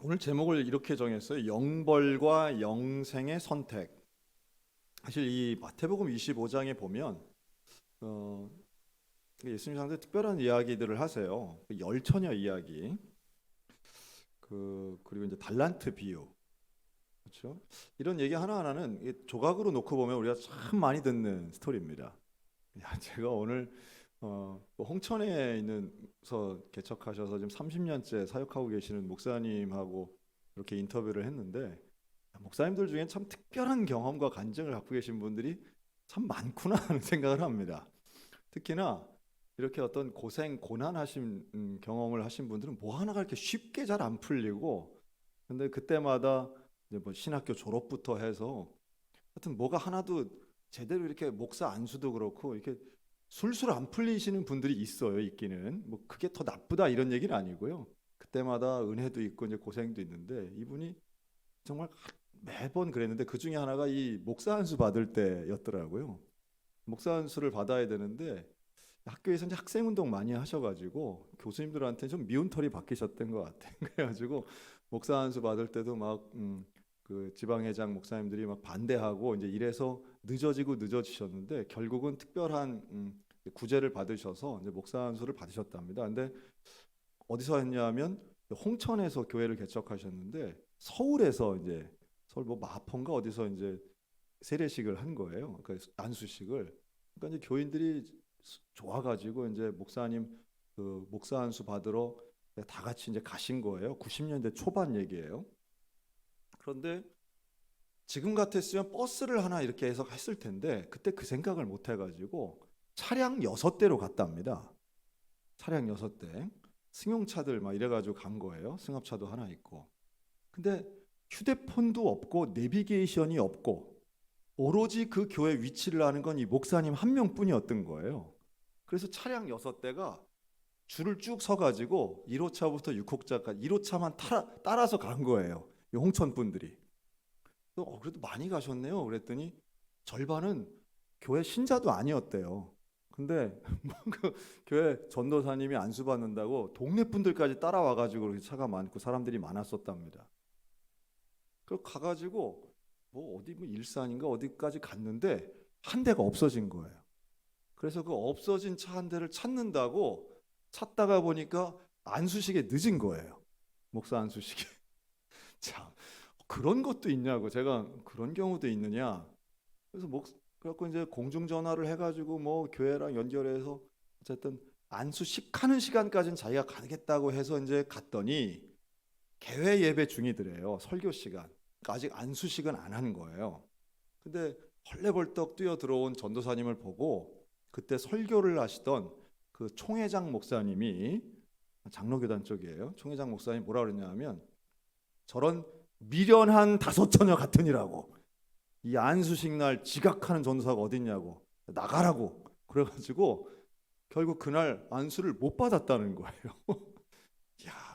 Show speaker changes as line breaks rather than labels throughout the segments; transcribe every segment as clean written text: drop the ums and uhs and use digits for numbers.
오늘 제목을 이렇게 정했어요. 영벌과 영생의 선택. 사실 이 마태복음 25장에 보면 어, 예수님 상당히 특별한 이야기들을 하세요. 그 열처녀 이야기, 그리고 이제 달란트 비유, 그렇죠? 이런 얘기 하나하나는 이게 조각으로 놓고 보면 우리가 참 많이 듣는 스토리입니다. 제가 오늘 그 홍천에 있는서 개척하셔서 지금 30년째 사역하고 계시는 목사님하고 이렇게 인터뷰를 했는데, 목사님들 중에 참 특별한 경험과 간증을 갖고 계신 분들이 참 많구나 하는 생각을 합니다. 특히나 이렇게 어떤 고생 고난하신 경험을 하신 분들은 뭐 하나가 이렇게 쉽게 잘 안 풀리고, 근데 그때마다 이제 뭐 신학교 졸업부터 해서 하여튼 뭐가 하나도 제대로 이렇게 목사 안수도 그렇고 이렇게 술술 안 풀리시는 분들이 있어요. 있기는 뭐 그게 더 나쁘다 이런 얘기는 아니고요. 그때마다 은혜도 있고 이제 고생도 있는데, 이분이 정말 매번 그랬는데 그 중에 하나가 이 목사 안수 받을 때였더라고요. 목사 안수를 받아야 되는데 학교에서 이제 학생 운동 많이 하셔가지고 교수님들한테 좀 미운 털이 박히셨던 것 같아요. 그래가지고 목사 안수 받을 때도 막 그 지방회장 목사님들이 막 반대하고 이제 이래서 늦어지고 늦어지셨는데, 결국은 특별한 구제를 받으셔서 이제 목사 안수를 받으셨답니다. 근데 어디서 했냐면 홍천에서 교회를 개척하셨는데, 서울에서 이제 서울 뭐 마포인가 어디서 이제 세례식을 한 거예요. 그러니까 안수식을. 그러니까 이제 교인들이 좋아가지고 이제 목사님 그 목사 안수 받으러 다 같이 이제 가신 거예요. 90년대 초반 얘기예요. 그런데 지금 같았으면 버스를 하나 이렇게 해서 했을 텐데, 그때 그 생각을 못 해가지고 차량 6대로 갔답니다. 차량 6대. 승용차들 막 이래가지고 간 거예요. 승합차도 하나 있고. 근데 휴대폰도 없고 내비게이션이 없고 오로지 그 교회 위치를 아는 건 이 목사님 한 명뿐이었던 거예요. 그래서 차량 6대가 줄을 쭉 서가지고 1호차부터 6호차까지 1호차만 따라서 간 거예요. 이 홍천 분들이. 그래도 많이 가셨네요. 그랬더니 절반은 교회 신자도 아니었대요. 근데 뭐그 교회 전도사님이 안수 받는다고 동네 분들까지 따라와가지고 차가 많고 사람들이 많았었답니다. 그 가가지고 뭐 어디 뭐 일산인가 어디까지 갔는데 한 대가 없어진 거예요. 그래서 그 없어진 차 한 대를 찾는다고 찾다가 보니까 안수식에 늦은 거예요. 목사 안수식에. 참 그런 것도 있냐고, 제가 그런 경우도 있느냐. 그래서 그래갖고 이제 공중전화를 해가지고 뭐 교회랑 연결해서 어쨌든 안수식 하는 시간까지는 자기가 가겠다고 해서 이제 갔더니 개회 예배 중이더래요. 설교 시간. 그러니까 아직 안수식은 안 한 거예요. 근데 헐레벌떡 뛰어 들어온 전도사님을 보고 그때 설교를 하시던 그 총회장 목사님이, 장로교단 쪽이에요. 총회장 목사님이 뭐라 그랬냐면, 저런 미련한 다섯처녀 같으니라고, 이 안수식 날 지각하는 전도사가 어딨냐고, 나가라고 그래가지고 결국 그날 안수를 못 받았다는 거예요. 야,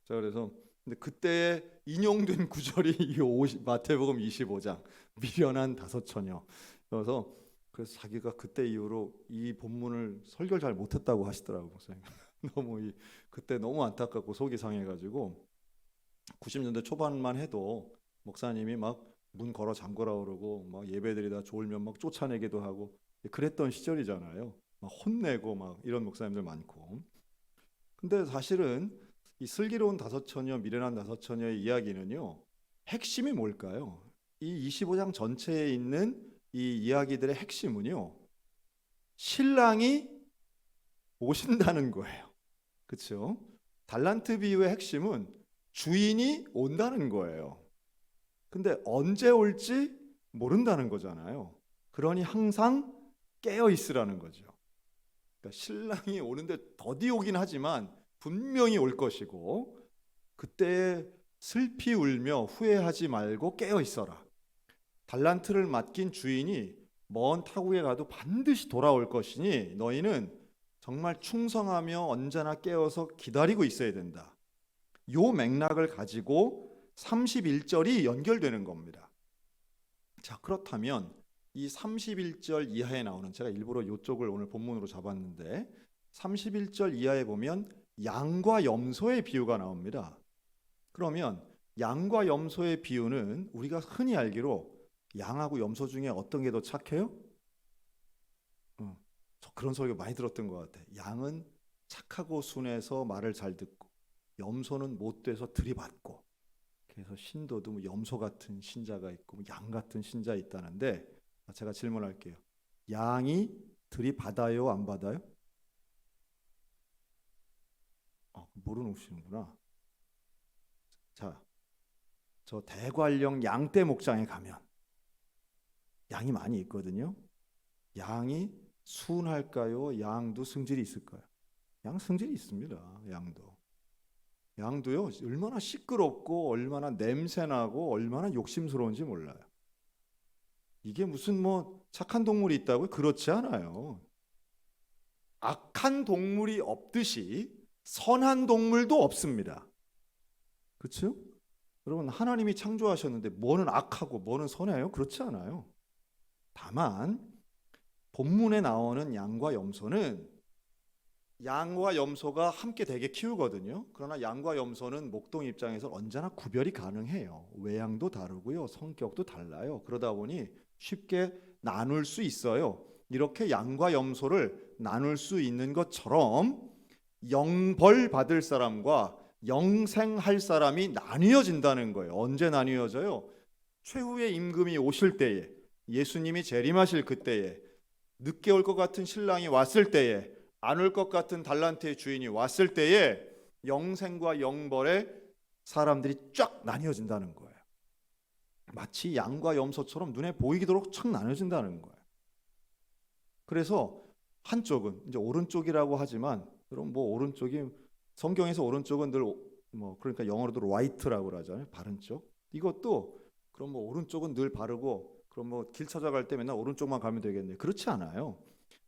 그래서 근데 그때 인용된 구절이 이 마태복음 25장 미련한 다섯처녀. 그래서 자기가 그때 이후로 이 본문을 설교를 잘 못했다고 하시더라고, 목사님. 너무 그때 너무 안타깝고 속이 상해가지고 90년대 초반만 해도 목사님이 막 문 걸어 잠그라 그러고 막 예배드리다 졸면 막 쫓아내기도 하고 그랬던 시절이잖아요. 막 혼내고 막 이런 목사님들 많고. 근데 사실은 이 슬기로운 다섯처녀, 미련한 다섯처녀의 이야기는요, 핵심이 뭘까요? 이 25장 전체에 있는 이 이야기들의 핵심은요, 신랑이 오신다는 거예요. 그렇죠? 달란트 비유의 핵심은 주인이 온다는 거예요. 근데 언제 올지 모른다는 거잖아요. 그러니 항상 깨어 있으라는 거죠. 그러니까 신랑이 오는데 더디 오긴 하지만 분명히 올 것이고, 그때 슬피 울며 후회하지 말고 깨어 있어라. 달란트를 맡긴 주인이 먼 타국에 가도 반드시 돌아올 것이니 너희는 정말 충성하며 언제나 깨어서 기다리고 있어야 된다. 요 맥락을 가지고 31절이 연결되는 겁니다. 자, 그렇다면 이 31절 이하에 나오는, 제가 일부러 이쪽을 오늘 본문으로 잡았는데 31절 이하에 보면 양과 염소의 비유가 나옵니다. 그러면 양과 염소의 비유는 우리가 흔히 알기로 양하고 염소 중에 어떤 게 더 착해요? 저 그런 소리 많이 들었던 것 같아. 양은 착하고 순해서 말을 잘 듣고, 염소는 못돼서 들이받고. 그래서 신도도 뭐 염소 같은 신자가 있고 양 같은 신자 있다는데, 제가 질문할게요. 양이 들이받아요, 안 받아요? 모르시는구나. 자, 저 대관령 양떼 목장에 가면 양이 많이 있거든요. 양이 순할까요? 양도 성질이 있을까요? 양 성질이 있습니다. 양도요. 얼마나 시끄럽고 얼마나 냄새나고 얼마나 욕심스러운지 몰라요. 이게 무슨 뭐 착한 동물이 있다고요? 그렇지 않아요. 악한 동물이 없듯이 선한 동물도 없습니다. 그렇죠? 여러분, 하나님이 창조하셨는데 뭐는 악하고 뭐는 선해요? 그렇지 않아요. 다만 본문에 나오는 양과 염소는 양과 염소가 함께 되게 키우거든요. 그러나 양과 염소는 목동 입장에서 언제나 구별이 가능해요. 외양도 다르고요, 성격도 달라요. 그러다 보니 쉽게 나눌 수 있어요. 이렇게 양과 염소를 나눌 수 있는 것처럼 영벌 받을 사람과 영생할 사람이 나뉘어진다는 거예요. 언제 나뉘어져요? 최후의 임금이 오실 때에, 예수님이 재림하실 그때에, 늦게 올 것 같은 신랑이 왔을 때에, 안 올 것 같은 달란트의 주인이 왔을 때에 영생과 영벌의 사람들이 쫙 나뉘어진다는 거예요. 마치 양과 염소처럼 눈에 보이도록 쫙 나뉘어진다는 거예요. 그래서 한쪽은 이제 오른쪽이라고 하지만, 여러분 뭐 오른쪽이 성경에서 오른쪽은 늘 뭐 그러니까 영어로도 right라고 그러잖아요. 바른 쪽. 이것도 그럼 뭐 오른쪽은 늘 바르고 그럼 뭐 길 찾아갈 때 맨날 오른쪽만 가면 되겠네. 그렇지 않아요.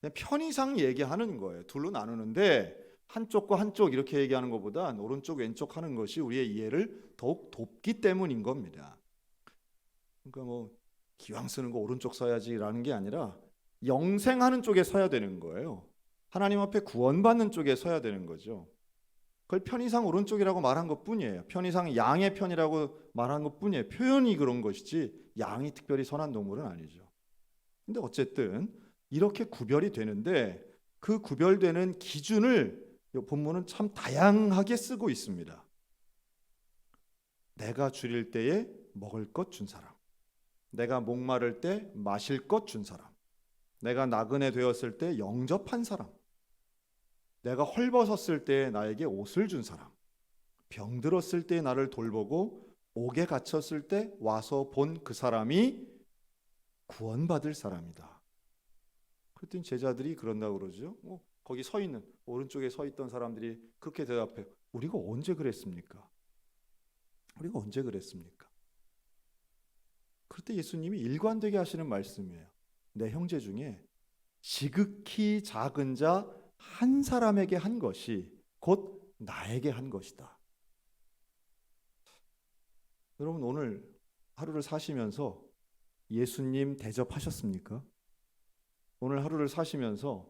그냥 편의상 얘기하는 거예요. 둘로 나누는데 한쪽과 한쪽 이렇게 얘기하는 것보단 오른쪽 왼쪽 하는 것이 우리의 이해를 더욱 돕기 때문인 겁니다. 그러니까 뭐 기왕 쓰는 거 오른쪽 써야지라는 게 아니라 영생하는 쪽에 서야 되는 거예요. 하나님 앞에 구원받는 쪽에 서야 되는 거죠. 그걸 편의상 오른쪽이라고 말한 것뿐이에요. 편의상 양의 편이라고 말한 것뿐이에요. 표현이 그런 것이지 양이 특별히 선한 동물은 아니죠. 근데 어쨌든 이렇게 구별이 되는데 그 구별되는 기준을 본문은 참 다양하게 쓰고 있습니다. 내가 줄일 때에 먹을 것 준 사람, 내가 목마를 때 마실 것 준 사람, 내가 나그네 되었을 때 영접한 사람, 내가 헐벗었을 때 나에게 옷을 준 사람, 병들었을 때 나를 돌보고 옥에 갇혔을 때 와서 본 그 사람이 구원받을 사람이다. 그랬더니 제자들이 그런다고 그러죠. 거기 서 있는 오른쪽에 서 있던 사람들이 그렇게 대답해. 우리가 언제 그랬습니까? 우리가 언제 그랬습니까? 그럴 때 예수님이 일관되게 하시는 말씀이에요. 내 형제 중에 지극히 작은 자 한 사람에게 한 것이 곧 나에게 한 것이다. 여러분 오늘 하루를 사시면서 예수님 대접하셨습니까? 오늘 하루를 사시면서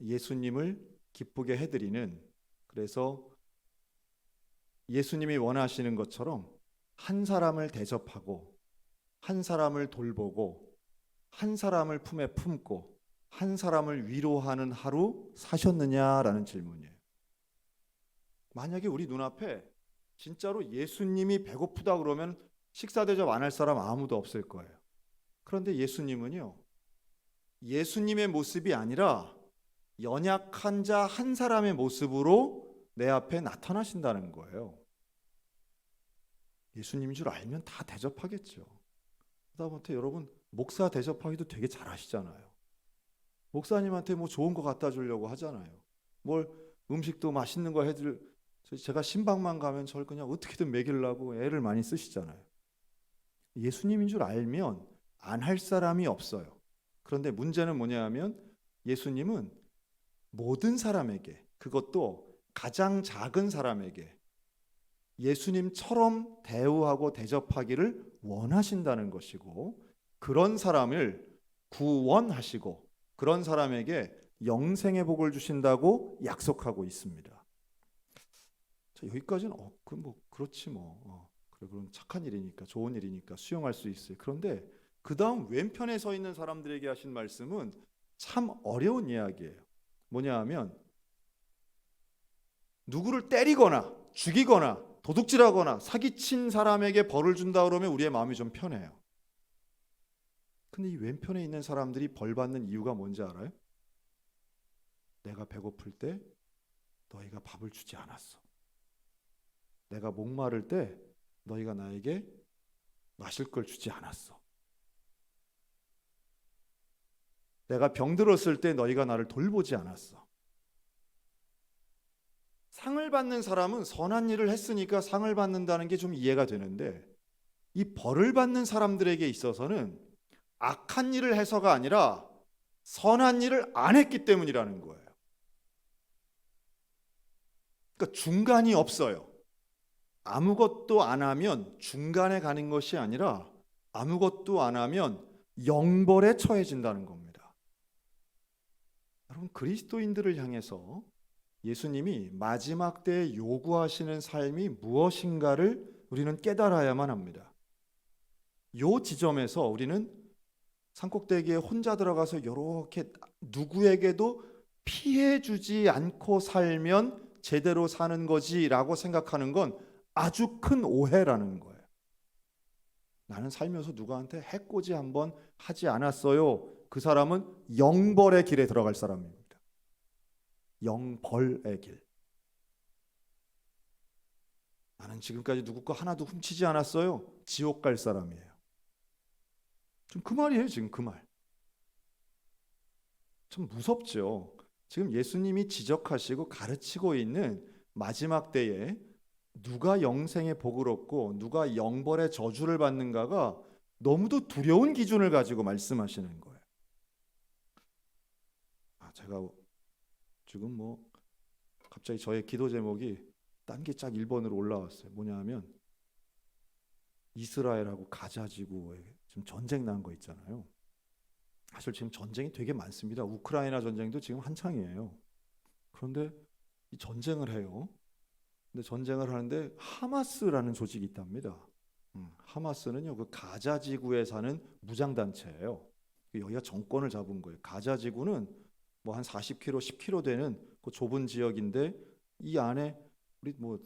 예수님을 기쁘게 해드리는, 그래서 예수님이 원하시는 것처럼 한 사람을 대접하고 한 사람을 돌보고 한 사람을 품에 품고 한 사람을 위로하는 하루 사셨느냐라는 질문이에요. 만약에 우리 눈앞에 진짜로 예수님이 배고프다 그러면 식사 대접 안 할 사람 아무도 없을 거예요. 그런데 예수님은요, 예수님의 모습이 아니라 연약한 자 한 사람의 모습으로 내 앞에 나타나신다는 거예요. 예수님인 줄 알면 다 대접하겠죠. 그다음부터 여러분 목사 대접하기도 되게 잘하시잖아요. 목사님한테 뭐 좋은 거 갖다 주려고 하잖아요. 뭘 음식도 맛있는 거 해줄, 제가 신방만 가면 저를 그냥 어떻게든 먹이려고 애를 많이 쓰시잖아요. 예수님인 줄 알면 안 할 사람이 없어요. 그런데 문제는 뭐냐면 예수님은 모든 사람에게, 그것도 가장 작은 사람에게 예수님처럼 대우하고 대접하기를 원하신다는 것이고, 그런 사람을 구원하시고 그런 사람에게 영생의 복을 주신다고 약속하고 있습니다. 자, 여기까지는 그 뭐 그렇지 뭐. 그래 그럼 착한 일이니까 좋은 일이니까 수용할 수 있어요. 그런데 그 다음 왼편에 서 있는 사람들에게 하신 말씀은 참 어려운 이야기예요. 뭐냐 하면 누구를 때리거나 죽이거나 도둑질하거나 사기친 사람에게 벌을 준다 그러면 우리의 마음이 좀 편해요. 근데 이 왼편에 있는 사람들이 벌 받는 이유가 뭔지 알아요? 내가 배고플 때 너희가 밥을 주지 않았어. 내가 목마를 때 너희가 나에게 마실 걸 주지 않았어. 내가 병들었을 때 너희가 나를 돌보지 않았어. 상을 받는 사람은 선한 일을 했으니까 상을 받는다는 게 좀 이해가 되는데 이 벌을 받는 사람들에게 있어서는 악한 일을 해서가 아니라 선한 일을 안 했기 때문이라는 거예요. 그러니까 중간이 없어요. 아무것도 안 하면 중간에 가는 것이 아니라 아무것도 안 하면 영벌에 처해진다는 겁니다. 여러분, 그리스도인들을 향해서 예수님이 마지막 때에 요구하시는 삶이 무엇인가를 우리는 깨달아야만 합니다. 이 지점에서 우리는 산꼭대기에 혼자 들어가서 이렇게 누구에게도 피해주지 않고 살면 제대로 사는 거지라고 생각하는 건 아주 큰 오해라는 거예요. 나는 살면서 누구한테 해코지 한번 하지 않았어요. 그 사람은 영벌의 길에 들어갈 사람입니다. 영벌의 길. 나는 지금까지 누구 거 하나도 훔치지 않았어요. 지옥 갈 사람이에요. 좀 그 말이에요. 지금 그 말. 참 무섭죠. 지금 예수님이 지적하시고 가르치고 있는 마지막 때에 누가 영생의 복을 얻고 누가 영벌의 저주를 받는가가 너무도 두려운 기준을 가지고 말씀하시는 거예요. 제가 지금 뭐 갑자기 저의 기도 제목이 딴 게 쫙 1번으로 올라왔어요. 뭐냐 하면 이스라엘하고 가자 지구에 지금 전쟁 난 거 있잖아요. 사실 지금 전쟁이 되게 많습니다. 우크라이나 전쟁도 지금 한창이에요. 그런데 이 전쟁을 해요. 근데 전쟁을 하는데 하마스라는 조직이 있답니다. 하마스는요, 그 가자 지구에 사는 무장 단체예요. 여기가 정권을 잡은 거예요. 가자 지구는 뭐 한 40km, 10km 되는 그 좁은 지역인데 이 안에 우리 뭐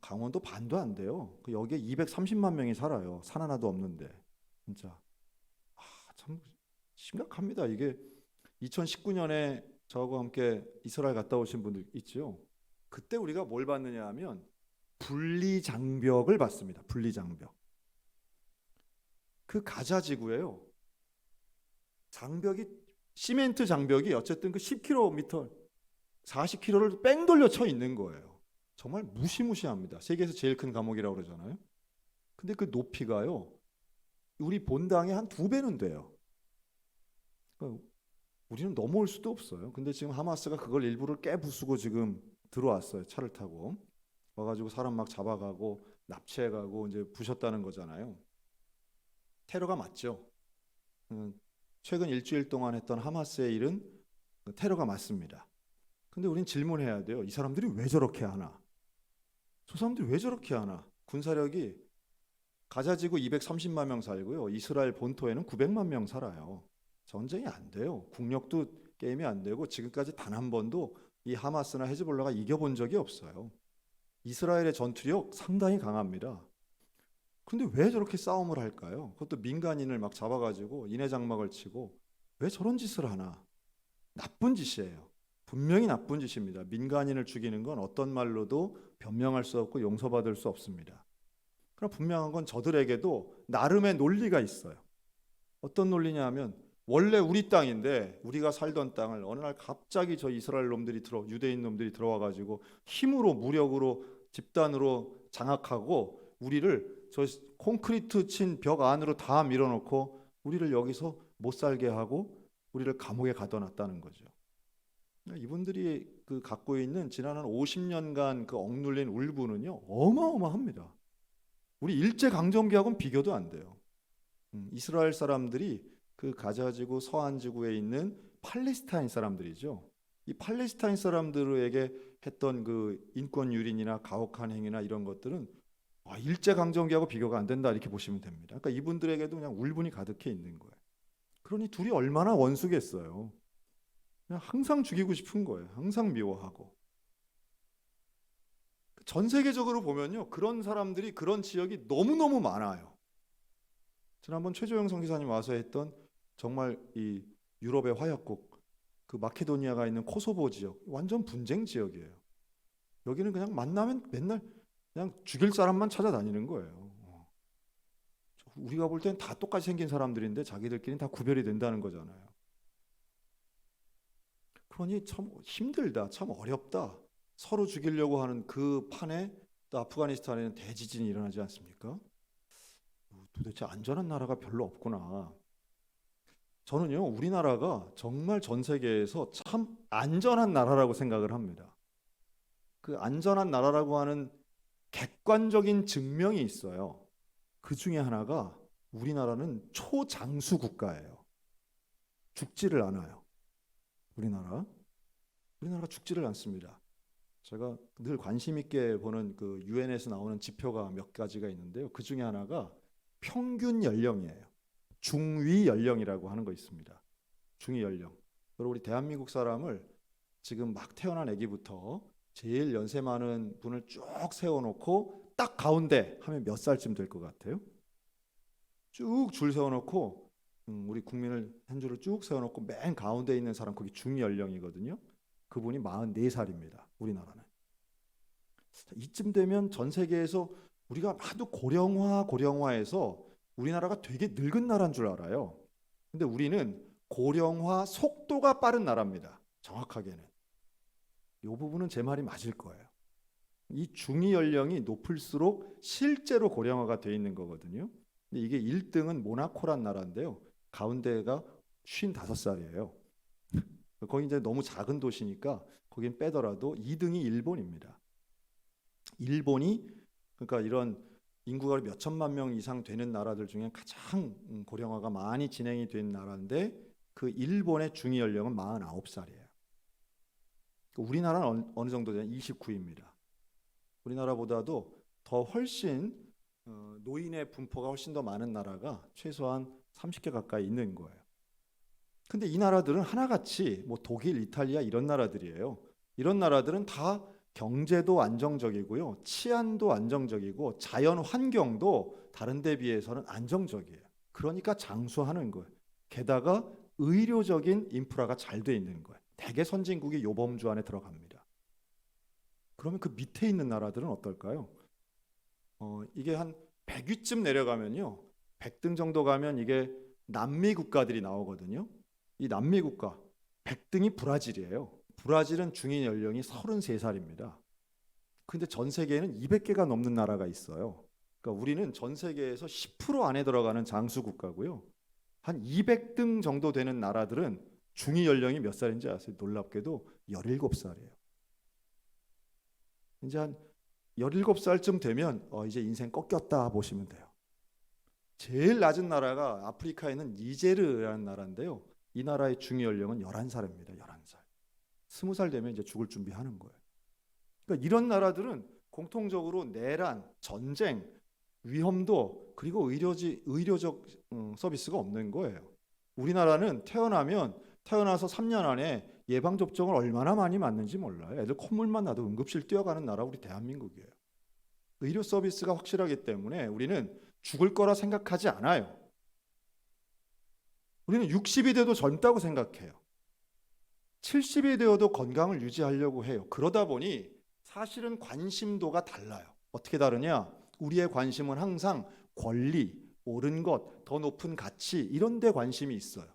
강원도 반도 안 돼요. 여기에 230만 명이 살아요. 산 하나도 없는데 진짜 참 심각합니다. 이게 2019년에 저하고 함께 이스라엘 갔다 오신 분들 있죠. 그때 우리가 뭘 받느냐 하면 분리장벽을 받습니다. 분리장벽. 그 가자 지구예요. 장벽이 시멘트 장벽이 어쨌든 그 10km, 40km를 뺑 돌려 쳐 있는 거예요. 정말 무시무시합니다. 세계에서 제일 큰 감옥이라고 그러잖아요. 근데 그 높이가요, 우리 본당의 한 2배는 돼요. 그러니까 우리는 넘어올 수도 없어요. 근데 지금 하마스가 그걸 일부러 깨부수고 지금 들어왔어요. 차를 타고 와가지고 사람 막 잡아가고 납치해가고 이제 부셨다는 거잖아요. 테러가 맞죠. 최근 일주일 동안 했던 하마스의 일은 테러가 맞습니다. 근데 우린 질문해야 돼요. 이 사람들이 왜 저렇게 하나? 저 사람들이 왜 저렇게 하나? 군사력이 가자지구 230만 명 살고요. 이스라엘 본토에는 900만 명 살아요. 전쟁이 안 돼요. 국력도 게임이 안 되고 지금까지 단 한 번도 이 하마스나 헤즈볼라가 이겨본 적이 없어요. 이스라엘의 전투력 상당히 강합니다. 근데 왜 저렇게 싸움을 할까요? 그것도 민간인을 막 잡아가지고 인해장막을 치고 왜 저런 짓을 하나? 나쁜 짓이에요. 분명히 나쁜 짓입니다. 민간인을 죽이는 건 어떤 말로도 변명할 수 없고 용서받을 수 없습니다. 그러나 분명한 건 저들에게도 나름의 논리가 있어요. 어떤 논리냐 하면 원래 우리 땅인데 우리가 살던 땅을 어느 날 갑자기 저 이스라엘 놈들이 유대인 놈들이 들어와가지고 힘으로 무력으로 집단으로 장악하고 우리를 저 콘크리트 친 벽 안으로 다 밀어넣고 우리를 여기서 못 살게 하고 우리를 감옥에 가둬놨다는 거죠. 이분들이 그 갖고 있는 지난 한 50년간 그 억눌린 울분은요 어마어마합니다. 우리 일제 강점기하고는 비교도 안 돼요. 이스라엘 사람들이 그 가자지구 서안지구에 있는 팔레스타인 사람들이죠. 이 팔레스타인 사람들에게 했던 그 인권 유린이나 가혹한 행위나 이런 것들은 일제강점기하고 비교가 안 된다 이렇게 보시면 됩니다. 그러니까 이분들에게도 그냥 울분이 가득해 있는 거예요. 그러니 둘이 얼마나 원수겠어요. 그냥 항상 죽이고 싶은 거예요. 항상 미워하고. 전 세계적으로 보면요, 그런 사람들이 그런 지역이 너무너무 많아요. 지난번 최조영 선교사님 와서 했던 정말 이 유럽의 화약국 그 마케도니아가 있는 코소보 지역 완전 분쟁 지역이에요. 여기는 그냥 만나면 맨날 그냥 죽일 사람만 찾아다니는 거예요. 우리가 볼 땐 다 똑같이 생긴 사람들인데 자기들끼리는 다 구별이 된다는 거잖아요. 그러니 참 힘들다, 참 어렵다. 서로 죽이려고 하는 그 판에 또 아프가니스탄에는 대지진이 일어나지 않습니까? 도대체 안전한 나라가 별로 없구나. 저는요, 우리나라가 정말 전 세계에서 참 안전한 나라라고 생각을 합니다. 그 안전한 나라라고 하는 객관적인 증명이 있어요. 그 중에 하나가 우리나라는 초장수 국가예요. 죽지를 않아요. 우리나라가 죽지를 않습니다. 제가 늘 관심 있게 보는 그 유엔에서 나오는 지표가 몇 가지가 있는데요. 그 중에 하나가 평균 연령이에요. 중위 연령이라고 하는 거 있습니다. 중위 연령. 여러분 우리 대한민국 사람을 지금 막 태어난 아기부터 제일 연세 많은 분을 쭉 세워놓고 딱 가운데 하면 몇 살쯤 될 것 같아요? 쭉 줄 세워놓고 우리 국민을 한 줄을 쭉 세워놓고 맨 가운데 있는 사람 거기 중위 연령이거든요. 그분이 44살입니다. 우리나라는. 이쯤 되면 전 세계에서 우리가 하도 고령화해서 우리나라가 되게 늙은 나라인 줄 알아요. 근데 우리는 고령화 속도가 빠른 나라입니다. 정확하게는. 이 부분은 제 말이 맞을 거예요. 이 중위 연령이 높을수록 실제로 고령화가 돼 있는 거거든요. 근데 이게 1등은 모나코란 나라인데요. 가운데가 55살이에요. 거기 이제 너무 작은 도시니까 거긴 빼더라도 2등이 일본입니다. 일본이 그러니까 이런 인구가 몇 천만 명 이상 되는 나라들 중에 가장 고령화가 많이 진행이 된 나라인데 그 일본의 중위 연령은 49살이에요. 우리나라는 어느 정도 되냐? 29입니다. 우리나라보다도 더 훨씬 노인의 분포가 훨씬 더 많은 나라가 최소한 30개 가까이 있는 거예요. 근데 이 나라들은 하나같이 뭐 독일, 이탈리아 이런 나라들이에요. 이런 나라들은 다 경제도 안정적이고요. 치안도 안정적이고 자연 환경도 다른 데 비해서는 안정적이에요. 그러니까 장수하는 거예요. 게다가 의료적인 인프라가 잘 돼 있는 거예요. 대개 선진국이 요 범주 안에 들어갑니다. 그러면 그 밑에 있는 나라들은 어떨까요? 이게 한 100위쯤 내려가면요. 100등 정도 가면 이게 남미 국가들이 나오거든요. 이 남미 국가 100등이 브라질이에요. 브라질은 중위 연령이 33살입니다. 근데 전 세계에는 200개가 넘는 나라가 있어요. 그러니까 우리는 전 세계에서 10% 안에 들어가는 장수 국가고요. 한 200등 정도 되는 나라들은 중위 연령이 몇 살인지 아세요? 놀랍게도 17살이에요. 이제 한 17살쯤 되면 이제 인생 꺾였다 보시면 돼요. 제일 낮은 나라가 아프리카에 있는 니제르라는 나라인데요. 이 나라의 중위 연령은 11살입니다. 11살. 20살 되면 이제 죽을 준비하는 거예요. 그러니까 이런 나라들은 공통적으로 내란, 전쟁, 위험도 그리고 의료적 서비스가 없는 거예요. 우리나라는 태어나서 3년 안에 예방접종을 얼마나 많이 맞는지 몰라요. 애들 콧물만 나도 응급실 뛰어가는 나라 우리 대한민국이에요. 의료 서비스가 확실하기 때문에 우리는 죽을 거라 생각하지 않아요. 우리는 60이 돼도 젊다고 생각해요. 70이 되어도 건강을 유지하려고 해요. 그러다 보니 사실은 관심도가 달라요. 어떻게 다르냐? 우리의 관심은 항상 권리, 옳은 것, 더 높은 가치 이런 데 관심이 있어요.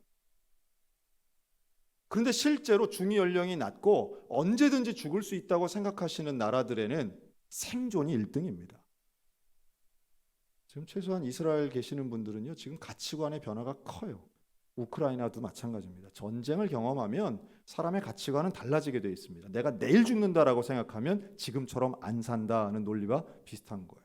그런데 실제로 중위 연령이 낮고 언제든지 죽을 수 있다고 생각하시는 나라들에는 생존이 1등입니다. 지금 최소한 이스라엘 계시는 분들은요, 지금 가치관의 변화가 커요. 우크라이나도 마찬가지입니다. 전쟁을 경험하면 사람의 가치관은 달라지게 되어 있습니다. 내가 내일 죽는다라고 생각하면 지금처럼 안 산다는 논리와 비슷한 거예요.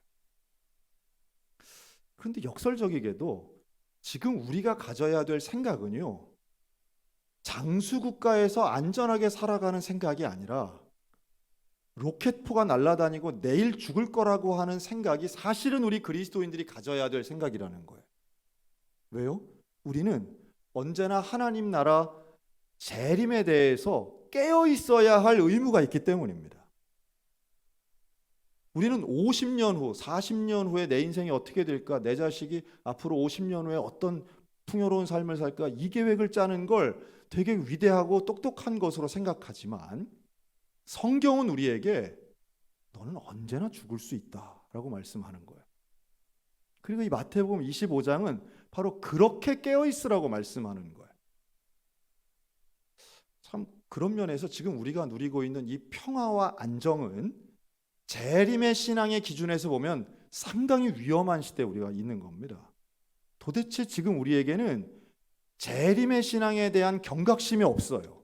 그런데 역설적이게도 지금 우리가 가져야 될 생각은요, 장수 국가에서 안전하게 살아가는 생각이 아니라 로켓포가 날아다니고 내일 죽을 거라고 하는 생각이 사실은 우리 그리스도인들이 가져야 될 생각이라는 거예요. 왜요? 우리는 언제나 하나님 나라 재림에 대해서 깨어 있어야 할 의무가 있기 때문입니다. 우리는 50년 후, 40년 후에 내 인생이 어떻게 될까? 내 자식이 앞으로 50년 후에 어떤 풍요로운 삶을 살까? 이 계획을 짜는 걸 되게 위대하고 똑똑한 것으로 생각하지만 성경은 우리에게 너는 언제나 죽을 수 있다라고 말씀하는 거예요. 그리고 이 마태복음 25장은 바로 그렇게 깨어 있으라고 말씀하는 거예요. 참 그런 면에서 지금 우리가 누리고 있는 이 평화와 안정은 재림의 신앙의 기준에서 보면 상당히 위험한 시대에 우리가 있는 겁니다. 도대체 지금 우리에게는 재림의 신앙에 대한 경각심이 없어요.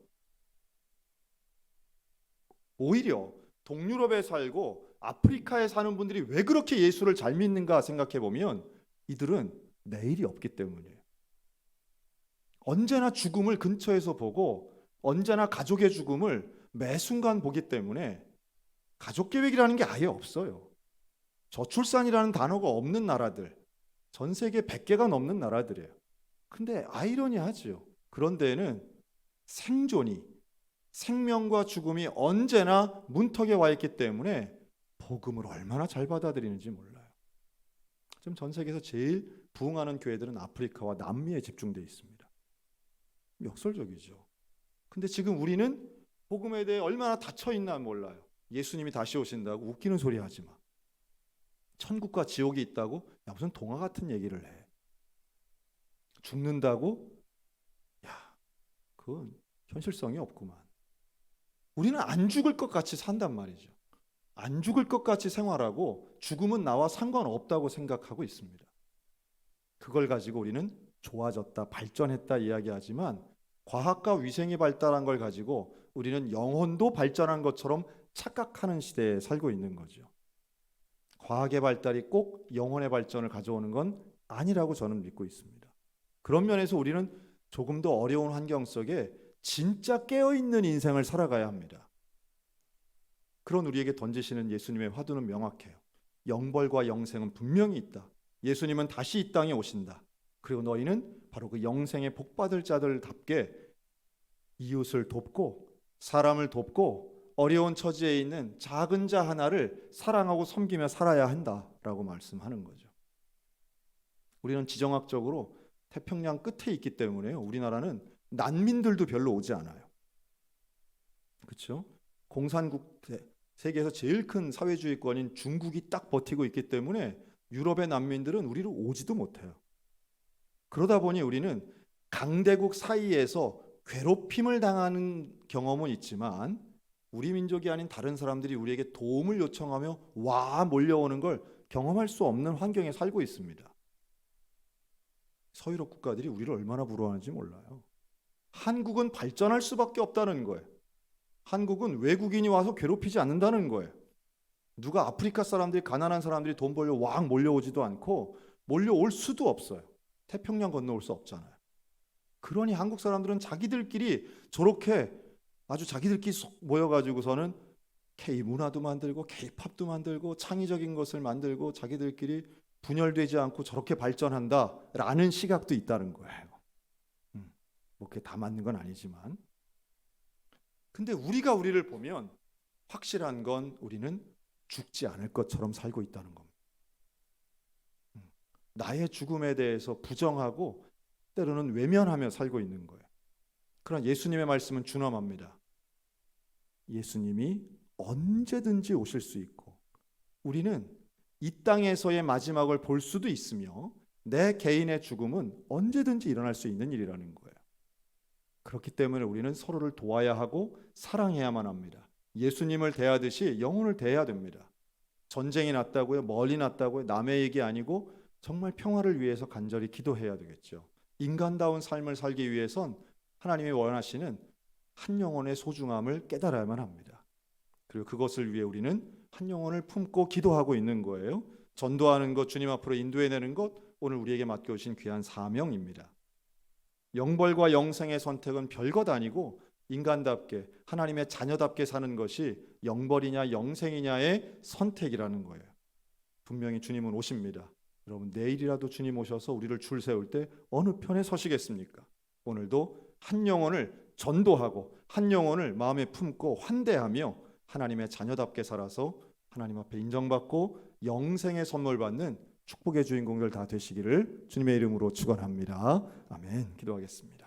오히려 동유럽에 살고 아프리카에 사는 분들이 왜 그렇게 예수를 잘 믿는가 생각해 보면 이들은 내일이 없기 때문이에요. 언제나 죽음을 근처에서 보고 언제나 가족의 죽음을 매 순간 보기 때문에 가족 계획이라는 게 아예 없어요. 저출산이라는 단어가 없는 나라들, 전 세계 100개가 넘는 나라들이에요. 근데 아이러니하죠. 그런 데에는 생존이, 생명과 죽음이 언제나 문턱에 와 있기 때문에 복음을 얼마나 잘 받아들이는지 몰라요. 지금 전 세계에서 제일 부흥하는 교회들은 아프리카와 남미에 집중되어 있습니다. 역설적이죠. 근데 지금 우리는 복음에 대해 얼마나 닫혀 있나 몰라요. 예수님이 다시 오신다고 웃기는 소리 하지 마. 천국과 지옥이 있다고? 야, 무슨 동화 같은 얘기를 해. 죽는다고? 야, 그건 현실성이 없구만. 우리는 안 죽을 것 같이 산단 말이죠. 안 죽을 것 같이 생활하고 죽음은 나와 상관없다고 생각하고 있습니다. 그걸 가지고 우리는 좋아졌다, 발전했다 이야기하지만 과학과 위생이 발달한 걸 가지고 우리는 영혼도 발전한 것처럼 착각하는 시대에 살고 있는 거죠. 과학의 발달이 꼭 영혼의 발전을 가져오는 건 아니라고 저는 믿고 있습니다. 그런 면에서 우리는 조금 더 어려운 환경 속에 진짜 깨어있는 인생을 살아가야 합니다. 그런 우리에게 던지시는 예수님의 화두는 명확해요. 영벌과 영생은 분명히 있다. 예수님은 다시 이 땅에 오신다. 그리고 너희는 바로 그 영생의 복받을 자들답게 이웃을 돕고 사람을 돕고 어려운 처지에 있는 작은 자 하나를 사랑하고 섬기며 살아야 한다라고 말씀하는 거죠. 우리는 지정학적으로 태평양 끝에 있기 때문에요. 우리나라는 난민들도 별로 오지 않아요. 그렇죠? 공산국 세계에서 제일 큰 사회주의권인 중국이 딱 버티고 있기 때문에 유럽의 난민들은 우리로 오지도 못해요. 그러다 보니 우리는 강대국 사이에서 괴롭힘을 당하는 경험은 있지만 우리 민족이 아닌 다른 사람들이 우리에게 도움을 요청하며 와 몰려오는 걸 경험할 수 없는 환경에 살고 있습니다. 서유럽 국가들이 우리를 얼마나 부러워하는지 몰라요. 한국은 발전할 수밖에 없다는 거예요. 한국은 외국인이 와서 괴롭히지 않는다는 거예요. 누가 아프리카 사람들이 가난한 사람들이 돈 벌려 왕 몰려오지도 않고 몰려올 수도 없어요. 태평양 건너올 수 없잖아요. 그러니 한국 사람들은 자기들끼리 저렇게 아주 자기들끼리 모여가지고서는 K-문화도 만들고 K-팝도 만들고 창의적인 것을 만들고 자기들끼리 분열되지 않고 저렇게 발전한다라는 시각도 있다는 거예요. 뭐 그게 다 맞는 건 아니지만 근데 우리가 우리를 보면 확실한 건 우리는 죽지 않을 것처럼 살고 있다는 겁니다. 나의 죽음에 대해서 부정하고 때로는 외면하며 살고 있는 거예요. 그러나 예수님의 말씀은 준엄합니다. 예수님이 언제든지 오실 수 있고 우리는 이 땅에서의 마지막을 볼 수도 있으며 내 개인의 죽음은 언제든지 일어날 수 있는 일이라는 거예요. 그렇기 때문에 우리는 서로를 도와야 하고 사랑해야만 합니다. 예수님을 대하듯이 영혼을 대해야 됩니다. 전쟁이 났다고요? 멀리 났다고요? 남의 얘기 아니고 정말 평화를 위해서 간절히 기도해야 되겠죠. 인간다운 삶을 살기 위해선 하나님이 원하시는 한 영혼의 소중함을 깨달아야만 합니다. 그리고 그것을 위해 우리는 한 영혼을 품고 기도하고 있는 거예요. 전도하는 것, 주님 앞으로 인도해내는 것, 오늘 우리에게 맡겨주신 귀한 사명입니다. 영벌과 영생의 선택은 별것 아니고 인간답게 하나님의 자녀답게 사는 것이 영벌이냐 영생이냐의 선택이라는 거예요. 분명히 주님은 오십니다. 여러분, 내일이라도 주님 오셔서 우리를 줄 세울 때 어느 편에 서시겠습니까? 오늘도 한 영혼을 전도하고 한 영혼을 마음에 품고 환대하며 하나님의 자녀답게 살아서 하나님 앞에 인정받고 영생의 선물 받는 축복의 주인공들 다 되시기를 주님의 이름으로 축원합니다. 아멘. 기도하겠습니다.